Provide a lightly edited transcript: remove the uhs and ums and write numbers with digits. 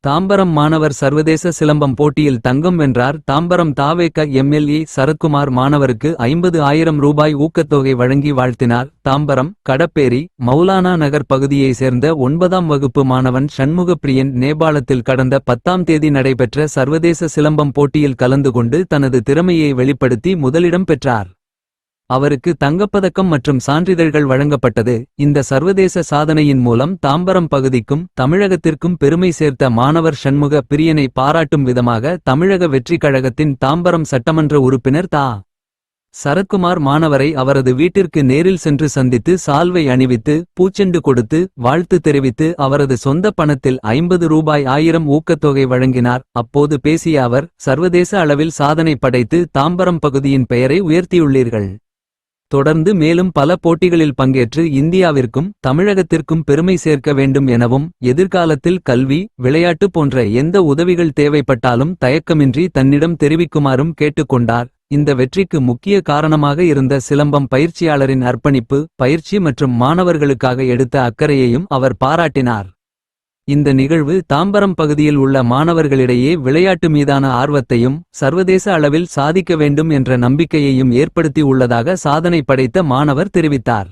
தாம்பரம் மாணவர் சர்வதேச சிலம்பம் போட்டியில் தங்கம் வென்றார். தாம்பரம் தாவேக எம்எல்ஏ சரத்குமார் மாணவருக்கு 50,000 ரூபாய் ஊக்கத்தொகை வழங்கி வாழ்த்தினார். தாம்பரம் கடப்பேரி மௌலானா நகர் பகுதியை சேர்ந்த 9ஆம் வகுப்பு மாணவன் சண்முகப்பிரியன் நேபாளத்தில் கடந்த 10ஆம் தேதி நடைபெற்ற சர்வதேச சிலம்பம் போட்டியில் கலந்து கொண்டு தனது திறமையை வெளிப்படுத்தி முதலிடம் பெற்றார். அவருக்கு தங்கப்பதக்கம் மற்றும் சான்றிதழ்கள் வழங்கப்பட்டது. இந்த சர்வதேச சாதனையின் மூலம் தாம்பரம் பகுதிக்கும் தமிழகத்திற்கும் பெருமை சேர்த்த மாணவர் சண்முக பிரியனை பாராட்டும் விதமாக தமிழக வெற்றிக் கழகத்தின் தாம்பரம் சட்டமன்ற உறுப்பினர் தா. சரத்குமார் மாணவரை அவரது வீட்டிற்கு நேரில் சென்று சந்தித்து சால்வை அணிவித்து பூச்செண்டு கொடுத்து வாழ்த்து தெரிவித்து அவரது சொந்த பணத்தில் 50 ரூபாய் 1000 ஊக்கத்தொகை வழங்கினார். அப்போது பேசிய அவர், சர்வதேச அளவில் சாதனை படைத்து தாம்பரம் பகுதியின் பெயரை உயர்த்தியுள்ளீர்கள். தொடர்ந்து மேலும் பல போட்டிகளில் பங்கேற்று இந்தியாவிற்கும் தமிழகத்திற்கும் பெருமை சேர்க்க வேண்டும் எனவும் எதிர்காலத்தில் கல்வி விளையாட்டு போன்ற எந்த உதவிகள் தேவைப்பட்டாலும் தயக்கமின்றி தன்னிடம் தெரிவிக்குமாறும் கேட்டுக்கொண்டார். இந்த வெற்றிக்கு முக்கிய காரணமாக இருந்த சிலம்பம் பயிற்சியாளரின் அர்ப்பணிப்பு பயிற்சி மற்றும் மாணவர்களுக்காக எடுத்த அக்கறையையும் அவர் பாராட்டினார். இந்த நிகழ்வு தாம்பரம் பகுதியில் உள்ள மாணவர்களிடையே விளையாட்டு மீதான ஆர்வத்தையும் சர்வதேச அளவில் சாதிக்க வேண்டும் என்ற நம்பிக்கையையும் ஏற்படுத்தி உள்ளதாக சாதனை படைத்த மாணவர் தெரிவித்தார்.